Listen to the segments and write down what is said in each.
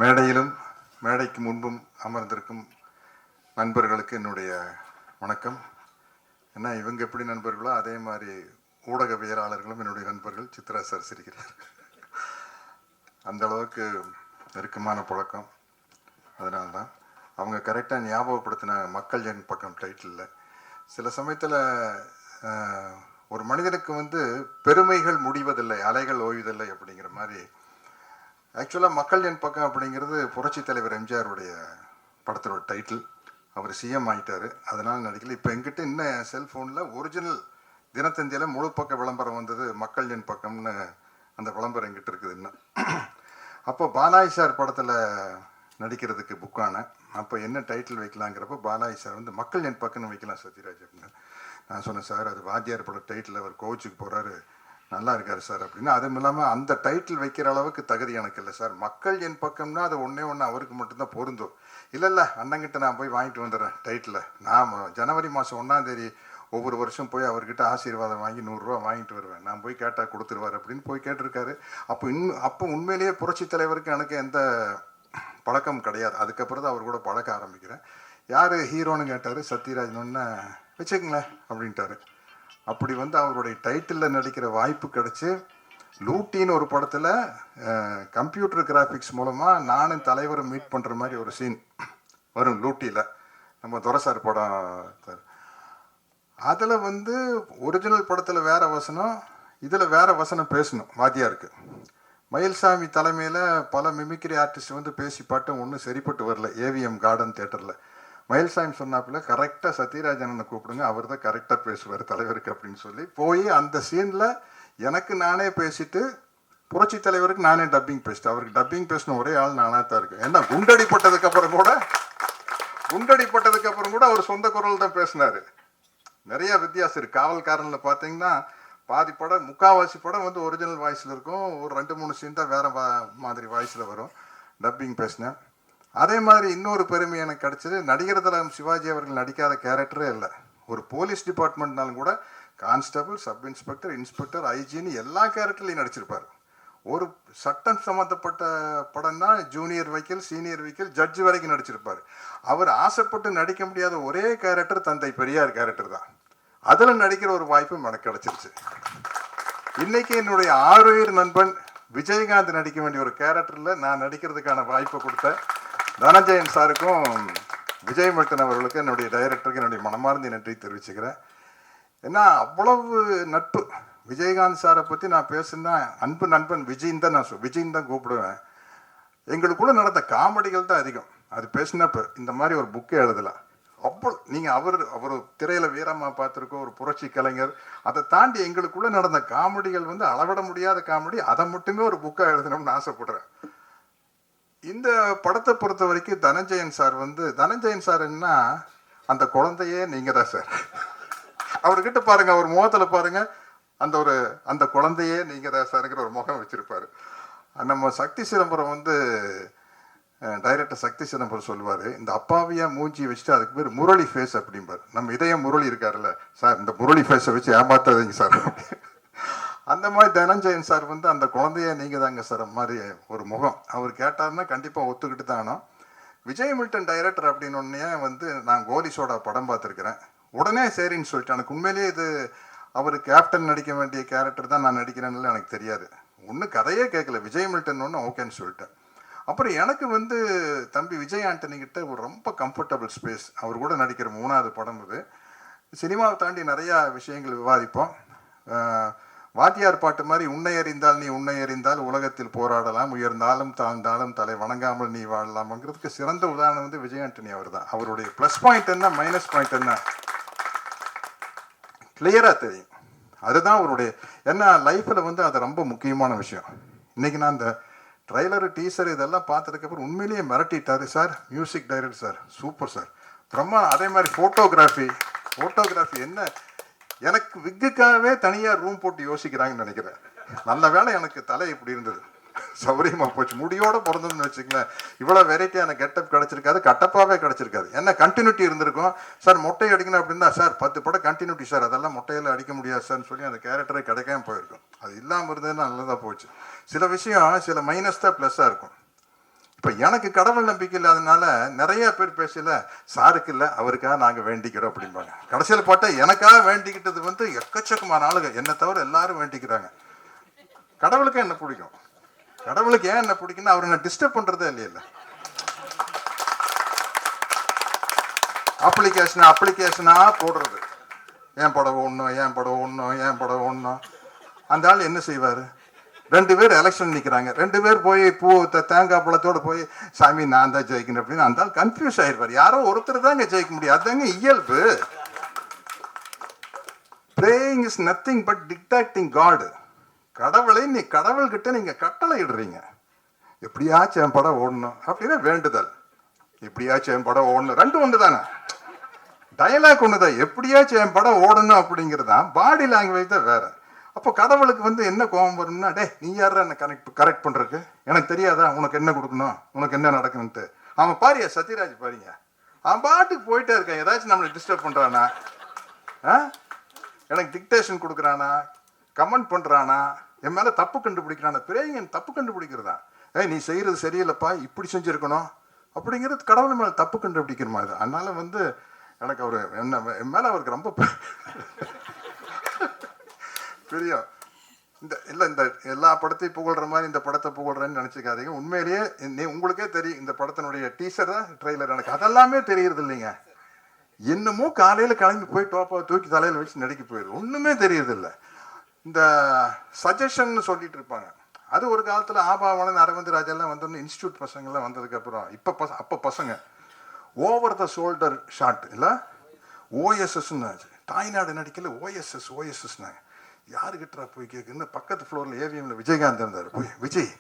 மேடையிலும் மேடைக்கு முன்பும் அமர்ந்திருக்கும் நண்பர்களுக்கு என்னுடைய வணக்கம். ஏன்னா இவங்க எப்படி நண்பர்களோ அதே மாதிரி ஊடகவியலாளர்களும் என்னுடைய நண்பர்கள். சித்ரா சார் சிரிக்கிறார். அந்த அளவுக்கு நெருக்கமான பழக்கம். அதனால்தான் அவங்க கரெக்டாக ஞாபகப்படுத்தின மக்கள் என் பக்கம் டைட்டிலில் சில சமயத்தில் ஒரு மனிதனுக்கு பெருமைகள் முடிவதில்லை, அலைகள் ஓய்வதில்லை அப்படிங்கிற மாதிரி. ஆக்சுவலாக மக்கள் என் பக்கம் அப்படிங்கிறது புரட்சி தலைவர் எம்ஜிஆருடைய படத்தோட டைட்டில். அவர் சிஎம் ஆகிட்டார், அதனால் நடிக்கல. இப்போ எங்கிட்ட இன்னும் செல்ஃபோனில் ஒரிஜினல் தினத்தந்தியில் முழு பக்க விளம்பரம் வந்தது, மக்கள் என் பக்கம்னு. அந்த விளம்பரம் எங்கிட்ட இருக்குது இன்னும். அப்போ பாலாஜி சார் படத்தில் நடிக்கிறதுக்கு புக்கான அப்போ என்ன டைட்டில் வைக்கலாங்கிறப்போ பாலாஜி சார் மக்கள் என் பக்கம்னு வைக்கலாம் சத்யராஜ் அப்படின்னு. நான் சொன்னேன், சார் அது வாத்தியார் பட டைட்டில், அவர் கோச்சுக்கு போகிறாரு, நல்லா இருக்காரு சார் அப்படின்னு. அதுவும் இல்லாமல் அந்த டைட்டில் வைக்கிற அளவுக்கு தகுதி எனக்கு இல்லை சார். மக்கள் என் பக்கம்னா அது ஒன்றே அவருக்கு மட்டும்தான் பொருந்தும். இல்லை அண்ணங்கிட்ட நான் போய் வாங்கிட்டு வந்துடுறேன் டைட்டில். நான் ஜனவரி மாதம் 1ஆம் தேதி ஒவ்வொரு வருஷம் போய் அவர்கிட்ட ஆசீர்வாதம் வாங்கி 100 ரூபா வாங்கிட்டு வருவேன். நான் போய் கேட்டால் கொடுத்துருவார் அப்படின்னு போய் கேட்டிருக்காரு. அப்போ உண்மையிலேயே புரட்சி தலைவருக்கு எனக்கு எந்த பழக்கம் கிடையாது. அதுக்கப்புறம் தான் அவர் கூட பழக்க ஆரம்பிக்கிறேன். யார் ஹீரோன்னு கேட்டார். சத்யராஜ்னு வச்சுக்கங்களேன் அப்படின்ட்டாரு. அப்படி அவருடைய டைட்டிலில் நடிக்கிற வாய்ப்பு கிடச்சி லூட்டின்னு ஒரு படத்தில் கம்ப்யூட்டர் கிராஃபிக்ஸ் மூலமாக நானும் தலைவரும் மீட் பண்ணுற மாதிரி ஒரு சீன் வரும் லூட்டியில். நம்ம துரைசார் படம். அதில் ஒரிஜினல் படத்தில் வேறு வசனம், இதில் வேறு வசனம் பேசணும் வாத்தியாருக்கு. மயில்சாமி தலைமையில் பல மிமிக்ரி ஆர்டிஸ்ட் பேசி பாட்டும் ஒன்றும் சரிப்பட்டு வரல ஏவிஎம் கார்டன் தேட்டரில். மயில்சாமி சொன்னாப்புல கரெக்டாக சத்யராஜனை கூப்பிடுங்க, அவர் தான் கரெக்டாக பேசுவார் தலைவருக்கு அப்படின்னு சொல்லி போய் அந்த சீனில் எனக்கு நானே பேசிட்டு புரட்சி தலைவருக்கு நானே டப்பிங் பேசிட்டேன். அவருக்கு டப்பிங் பேசின ஒரே ஆள் நானாக தான் இருக்கு. ஏன்னா குண்டடிப்பட்டதுக்கப்புறம் கூட அவர் சொந்த குரல் தான் பேசினார். நிறைய வித்தியாசம் இருக்குது. காவல்காரனில் பார்த்தீங்கன்னா பாதி படம், முக்கால்வாசி படம் ஒரிஜினல் வாய்ஸில் இருக்கும். ஒரு 2-3 சீன் தான் வேறு மாதிரி வாய்ஸில் வரும். டப்பிங் பேசினேன். அதே மாதிரி இன்னொரு பெருமை எனக்கு கிடச்சிது. நடிகர் திலகம் சிவாஜி அவர்கள் நடிக்காத கேரக்டரே இல்லை. ஒரு போலீஸ் டிபார்ட்மெண்ட்னாலும் கூட கான்ஸ்டபிள், சப் இன்ஸ்பெக்டர், இன்ஸ்பெக்டர், ஐஜின்னு எல்லா கேரக்டர்லையும் நடிச்சிருப்பார். ஒரு சட்டம் சம்மந்தப்பட்ட படம்னா ஜூனியர் வைக்கல், சீனியர் வைக்கல், ஜட்ஜு வரைக்கும் நடிச்சிருப்பார். அவர் ஆசைப்பட்டு நடிக்க முடியாத ஒரே கேரக்டர் தந்தை பெரியார் கேரக்டர் தான். அதில் நடிக்கிற ஒரு வாய்ப்பும் எனக்கு கிடச்சிருச்சு. இன்னைக்கு என்னுடைய ஆறுயிர் நண்பன் விஜயகாந்த் நடிக்க வேண்டிய ஒரு கேரக்டரில் நான் நடிக்கிறதுக்கான வாய்ப்பை கொடுத்தேன். தனஞ்சயன் சாருக்கும் விஜய் மில்டன் அவர்களுக்கும் என்னுடைய டைரக்டருக்கு என்னுடைய மனமார்ந்த நன்றி தெரிவிச்சுக்கிறேன். ஏன்னா அவ்வளவு நட்பு. விஜயகாந்த் சாரை பற்றி நான் பேசுனா அன்பு நண்பன் விஜயின் தான் விஜயின் தான் கூப்பிடுவேன். எங்களுக்குள்ள நடந்த காமெடிகள் தான் அதிகம். அது பேசினப்போ இந்த மாதிரி ஒரு புக்கே எழுதலாம். அவ்வளோ நீங்கள் அவர் திரையில் வீரமாக பார்த்துருக்கோம், ஒரு புரட்சி கலைஞர். அதை தாண்டி எங்களுக்குள்ளே நடந்த காமெடிகள் அளவிட முடியாத காமெடி. அதை மட்டுமே ஒரு புக்காக எழுதணும்னு ஆசைப்படுறேன். இந்த படத்தை பொறுத்த வரைக்கும் தனஞ்சயன் சார் என்ன, அந்த குழந்தையே நீங்கள் தான் சார். அவர்கிட்ட பாருங்க, அவர் முகத்தில் பாருங்க, அந்த குழந்தையே நீங்கள் தான் சாருங்கிற ஒரு முகம் வச்சிருப்பாரு. நம்ம சக்தி சிதம்பரம் டைரக்டர் சக்தி சிதம்பரம் சொல்லுவார், இந்த அப்பாவியா மூஞ்சி வச்சுட்டு அதுக்கு பேர் முரளி ஃபேஸ் அப்படிம்பார். நம்ம இதயம் முரளி இருக்காருல்ல சார், இந்த முரளி ஃபேஸை வச்சு ஏமாத்தாதீங்க சார். அந்த மாதிரி தனஞ்சயன் சார் அந்த குழந்தைய நீங்கள் தாங்க சார் மாதிரி ஒரு முகம். அவர் கேட்டார்னா கண்டிப்பாக ஒத்துக்கிட்டு தானோ. விஜய் மில்டன் டைரக்டர் அப்படின்னு நான் கோலி சோடா படம் பார்த்துருக்கிறேன். உடனே சரின்னு சொல்லிட்டேன். எனக்கு உண்மையிலேயே இது அவர் கேப்டன் நடிக்க வேண்டிய கேரக்டர் தான் நான் நடிக்கிறேன்னு எனக்கு தெரியாது. ஒன்றும் கதையே கேட்கல, விஜய் மில்டன் ஓகேன்னு சொல்லிட்டேன். அப்புறம் எனக்கு தம்பி விஜய் ஆண்டனி கிட்ட ஒரு ரொம்ப கம்ஃபர்டபுள் ஸ்பேஸ். அவர் கூட நடிக்கிற 3வது படம் இது. சினிமாவை தாண்டி நிறையா விஷயங்கள் விவாதிப்போம். வாத்தியார் பாட்டு மாதிரி உன்னை அறிந்தால் நீ உன்னை அறிந்தால் உலகத்தில் போராடலாம், உயர்ந்தாலும் தாழ்ந்தாலும் தலை வணங்காமல் நீ வாழலாம்ங்கிறதுக்கு சிறந்த உதாரணம் விஜய் ஆண்டனி அவர் தான். அவருடைய ப்ளஸ் பாயிண்ட் என்ன, மைனஸ் பாயிண்ட் என்ன கிளியராக தெரியும். அதுதான் அவருடைய என்ன லைஃப்பில் அது ரொம்ப முக்கியமான விஷயம். இன்றைக்கி நான் இந்த ட்ரைலரு, டீசர் இதெல்லாம் பார்த்ததுக்கப்புறம் உண்மையிலேயே மிரட்டிட்டாரு sir. Music director sir super sir, Brahma. அதே மாதிரி ஃபோட்டோகிராஃபி என்ன, எனக்கு விக்குக்காகவே தனியாக ரூம் போட்டு யோசிக்கிறாங்கன்னு நினைக்கிறேன். நல்ல வேலை எனக்கு தலை இப்படி இருந்தது, சௌரியமாக போச்சு. முடியோடு பிறந்ததுன்னு வச்சுங்களேன், இவ்வளோ வெரைட்டியான கெட்டப் கிடச்சிருக்காது, கட்டப்பாகவே கிடச்சிருக்காது. என்ன கண்டினியூட்டி இருந்திருக்கும் சார். மொட்டை அடிக்கணும் அப்படின்னா சார் 10 படம் கண்டினியூட்டி சார், அதெல்லாம் மொட்டையில் அடிக்க முடியாது சார்ன்னு சொல்லி அந்த கேரக்டரை கிடைக்காம போயிருக்கும். அது இல்லாமல் இருந்ததுன்னா நல்லதாக போச்சு. சில விஷயம் சில மைனஸ் தான் ப்ளஸ்ஸாக இருக்கும். இப்போ எனக்கு கடவுள் நம்பிக்கை இல்லாதனால நிறைய பேர் பேசல, சாருக்கு இல்லை அவருக்காக நாங்கள் வேண்டிக்கிறோம் அப்படிம்பாங்க. கடைசியில் பார்த்தா எனக்காக வேண்டிக்கிட்டது வந்து எக்கச்சக்கமான ஆளுங்க, என்னை தவிர எல்லாரும் வேண்டிக்கிறாங்க. கடவுளுக்கு என்ன பிடிக்கும்? கடவுளுக்கு ஏன் என்ன பிடிக்குன்னா அவரை நான் டிஸ்டர்ப் பண்ணுறதே இல்லையில்ல. அப்ளிகேஷனா போடுறது, ஏன் படம் ஒன்றும் ஏன் படம் ஒன்றும் ஏன் படம் ஒன்றும். அந்த ஆள் என்ன செய்வார்? 2 பேர் எலெக்ஷன் நிற்கிறாங்க, 2 பேர் போய் பூ தேங்காய் பழத்தோடு போய் சாமி நான் தான் ஜெயிக்கணும் அப்படின்னு அந்த ஆள் கன்ஃபியூஸ் ஆயிடுவார். யாரோ ஒருத்தர் தாங்க ஜெயிக்க முடியும், அதுதாங்க இயல்பு. Praying is nothing but dictating God. கடவுளை கடவுள்கிட்ட நீங்க கட்டளை இடுறீங்க. எப்படியாச்சும் என் படம் ஓடணும் அப்படின்னா வேண்டுதல், எப்படியாச்சும் என் படம் ஓடணும், ரெண்டும் ஒன்று தானே, டயலாக் ஒண்ணுதான். எப்படியாச்சும் என் படம் ஓடணும் அப்படிங்கிறது தான், பாடி லாங்குவேஜ் தான் வேற. அப்போ கடவுளுக்கு வந்து என்ன கோபம் வரும்னா, டே நீ யாரா என்ன கரெக்ட் பண்றதுக்கு, எனக்கு தெரியாதா உனக்கு என்ன கொடுக்கணும், உனக்கு என்ன நடக்கணும்ட்டு. அவன் பாரியா சத்யராஜ் பாருங்க, அவன் பாட்டுக்கு போயிட்டே இருக்கான். ஏதாச்சும் நம்மளை டிஸ்டர்ப் பண்றானா, எனக்கு டிக்டேஷன் கொடுக்குறானா, கமெண்ட் பண்றானா, என் மேல தப்பு கண்டுபிடிக்கிறானா. பிறகு என் தப்பு கண்டுபிடிக்கிறதா, நீ செய்யறது சரியில்லைப்பா இப்படி செஞ்சிருக்கணும் அப்படிங்கிறது கடவுள் மேல தப்பு கண்டுபிடிக்கிற மாதிரி. அதனால வந்து எனக்கு அவரு என்ன என் மேல அவருக்கு ரொம்ப பெரிய இந்த எல்லா படத்தையும் புகழ்ற மாதிரி இந்த படத்தை புகழ்றேன்னு நினைச்சுக்காதீங்க. உண்மையிலேயே உங்களுக்கே தெரியும், இந்த படத்தினுடைய டீசர் தான் ட்ரெய்லர், எனக்கு அதெல்லாமே தெரியறது இல்லைங்க. என்னமோ காலையில கிளம்பி போய் டோப்பா தூக்கி தலையில வச்சு நடிக்க போயிடும், ஒண்ணுமே தெரியறது இல்லை. இந்த சஜஷன் சொல்லிட்டு இருப்பாங்க, அது ஒரு காலத்துல ஆபாவனன் அரவிந்த் ராஜெல்லாம் வந்தோன்னு இன்ஸ்டியூட் பசங்கள்லாம் வந்ததுக்கு அப்புறம் அப்ப பசங்க ஓவர் த ஷோல்டர் ஷாட் இல்லை ஓஎஸ்எஸ்ன்னு தாய்நாடு நடிக்கல ஓஎஸ்எஸ்னாங்க. யாருக்கிட்டா போய் கேட்குன்னு பக்கத்து ஃப்ளோரில் ஏவிஎம்ல விஜயகாந்த் இருந்தார். போய் விஜய்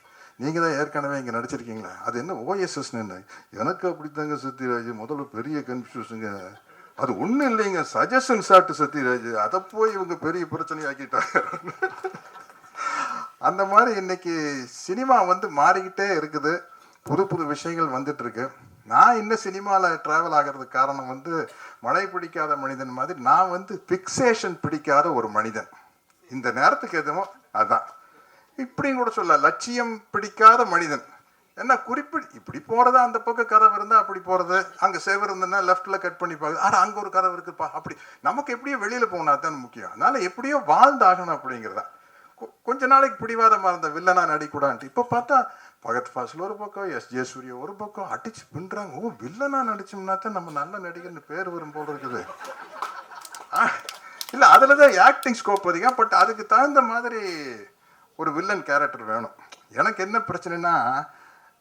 நீங்கள் தான் ஏற்கனவே இங்கே நடிச்சிருக்கீங்களா, அது என்ன ஓஎஸ்எஸ்ன்னு. எனக்கு அப்படித்தாங்க சத்யராஜ், முதல்ல பெரிய கன்ஃபியூஷனுங்க, அது ஒன்றும் இல்லைங்க சஜஷன் ஷாட் சத்யராஜ், அதை போய் இவங்க பெரிய பிரச்சனையாக்கிட்டாங்க. அந்த மாதிரி இன்னைக்கு சினிமா வந்து மாறிக்கிட்டே இருக்குது, புது புது விஷயங்கள் வந்துட்டு இருக்கு. நான் இன்னும் சினிமாவில் ட்ராவல் ஆகிறதுக்கு காரணம் வந்து மழை பிடிக்காத மனிதன் மாதிரி நான் வந்து ஃபிக்ஸேஷன் பிடிக்காத ஒரு மனிதன். இந்த நேரத்துக்கு எதுவோ அதான் இப்படின்னு கூட சொல்ல, லட்சியம் பிடிக்காத மனிதன். என்ன இப்படி போறதா, அந்த பக்கம் கதவு இருந்தா அப்படி போறது, அங்க சேவர் இருந்ததுன்னா லெஃப்ட்ல கட் பண்ணி பாக்குது, ஆனா அங்க ஒரு கதவு இருக்குப்பா, அப்படி நமக்கு எப்படியோ வெளியில போனா தான் முக்கியம். அதனால எப்படியோ வாழ்ந்தாகணும் அப்படிங்கிறதா. கொஞ்ச நாளைக்கு பிடிவாதமா இருந்த வில்லனா நடிக்கூடான்ட்டு இப்ப பார்த்தா பகத் ஃபாசில் ஒரு பக்கம், எஸ்.ஜே. சூர்யா ஒரு பக்கம் அடிச்சு பின்றாங்க. ஓ வில்லனா நடிச்சோம்னா தான் நம்ம நல்ல நடிகர்னு பேர் வரும் போல இருக்குது. இல்ல அதுலதான் ஆக்டிங் ஸ்கோப் அதிகம், பட் அதுக்கு தகுந்த மாதிரி ஒரு வில்லன் கேரக்டர் வேணும். எனக்கு என்ன பிரச்சனைனா,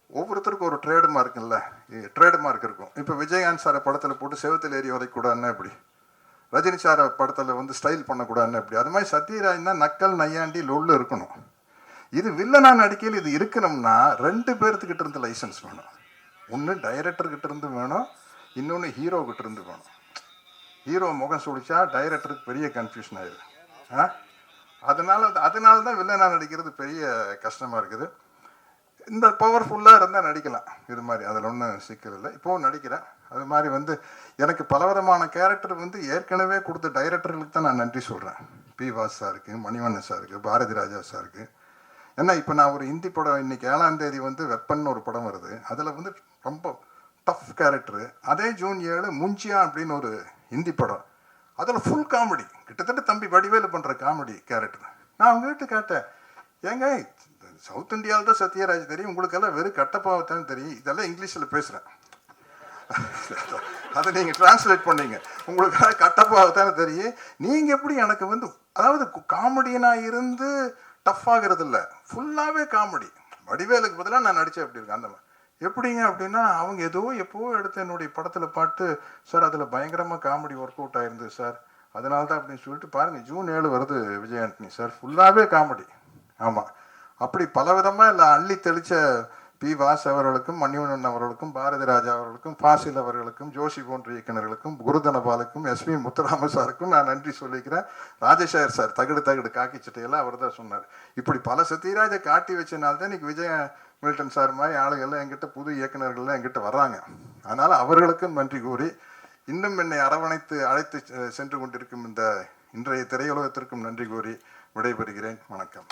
ஒவ்வொருத்தருக்கும் ஒரு ட்ரேடு மார்க் இருக்கும். இப்போ விஜயகாந்த் சாரை படத்தில் போட்டு செவத்தில் ஏறி உதைக்கூடாதுன்னா எப்படி, ரஜினி சாரை படத்தில் வந்து ஸ்டைல் பண்ணக்கூடாதுன்னு எப்படி, அது மாதிரி சத்யராஜ்னா நக்கல் நையாண்டி லொல்லு இருக்கணும். இது வில்லனா நடிக்கையில் இது இருக்கணும்னா 2 பேர்த்துக்கிட்ட இருந்து லைசன்ஸ் வேணும். ஒன்று டைரக்டர்கிட்ட இருந்து வேணும், இன்னொன்று ஹீரோ கிட்ட இருந்து வேணும். ஹீரோ முகம் சுடிச்சா டைரக்டருக்கு பெரிய கன்ஃபியூஷன் ஆயிடுது. அதனால தான் வில்லனா நடிக்கிறது பெரிய கஷ்டமா இருக்குது. இந்த பவர்ஃபுல்லாக இருந்தால் நடிக்கலாம் இது மாதிரி, அதில் ஒன்றும் சிக்கல் இல்லை. இப்போவும் நடிக்கிறேன். அது மாதிரி வந்து எனக்கு பலவிதமான கேரக்டர் வந்து ஏற்கனவே கொடுத்த டைரக்டர்களுக்கு தான் நான் நன்றி சொல்கிறேன். பி. வாஸ் சாருக்கு, மணிவண்ணன் சாருக்கு, பாரதி ராஜா சாருக்கு. ஏன்னா இப்போ நான் ஒரு ஹிந்தி படம் இன்னைக்கு 7ஆம் தேதி வந்து வெப்பன் ஒரு படம் வருது, அதில் வந்து ரொம்ப டஃப் கேரக்டரு. அதே ஜூன் 7 முஞ்சியா அப்படின்னு ஒரு ஹிந்தி படம், அதில் ஃபுல் காமெடி, கிட்டத்தட்ட தம்பி வடிவேலு பண்ணுற காமெடி கேரக்டர். நான் அவங்க கிட்ட கேட்டேன், ஏங்க சவுத் இந்தியாவில் தான் சத்யராஜ் தெரியும், உங்களுக்கெல்லாம் வெறும் கட்டப்பாவத்தான் தெரியும், இதெல்லாம் இங்கிலீஷில் பேசுகிறேன், அதை நீங்கள் டிரான்ஸ்லேட் பண்ணீங்க, உங்களுக்கு கட்டப்பாவத்தானே தெரியும், நீங்கள் எப்படி எனக்கு வந்து அதாவது காமெடியனாக இருந்து டஃப் ஆகிறது இல்லை, ஃபுல்லாகவே காமெடி. வடிவேலுக்கு பதிலாக நான் நடித்தேன் எப்படி இருக்கேன் அந்த மாதிரி. எப்படிங்க அப்படின்னா, அவங்க எப்போவோ எடுத்து என்னுடைய படத்தில் பாட்டு சார், அதில் பயங்கரமாக காமெடி ஒர்க் அவுட் ஆயிருந்தது சார், அதனால தான் அப்படின்னு சொல்லிட்டு பாருங்கள், ஜூன் 7 வருது விஜய் ஆண்டனி சார், ஃபுல்லாகவே காமெடி. ஆமாம், அப்படி பலவிதமாக இல்லை அள்ளி தெளித்த பி. வாஸ் அவர்களுக்கும், மணிவண்ணன் அவர்களுக்கும், பாரதி ராஜா அவர்களுக்கும், ஃபாசில் அவர்களுக்கும், ஜோஷி போன்ற இயக்குநர்களுக்கும், குருதனபாலுக்கும், எஸ்.பி. முத்துராம சாருக்கும் நான் நன்றி சொல்லிக்கிறேன். ராஜசேகர் சார் தகடு காக்கி சட்டையெல்லாம் அவர் தான் சொன்னார். இப்படி பல சத்யராஜை காட்டி வச்சனால்தான் இன்னைக்கு விஜய மில்டன் சார் மாதிரி ஆளுகள்லாம் என்கிட்ட, புது இயக்குநர்கள்லாம் என்கிட்ட வர்றாங்க. அதனால் அவர்களுக்கும் நன்றி கூறி, இன்னும் என்னை அரவணைத்து அழைத்து சென்று கொண்டிருக்கும் இந்த இன்றைய திரையுலகத்திற்கும் நன்றி கூறி விடைபெறுகிறேன். வணக்கம்.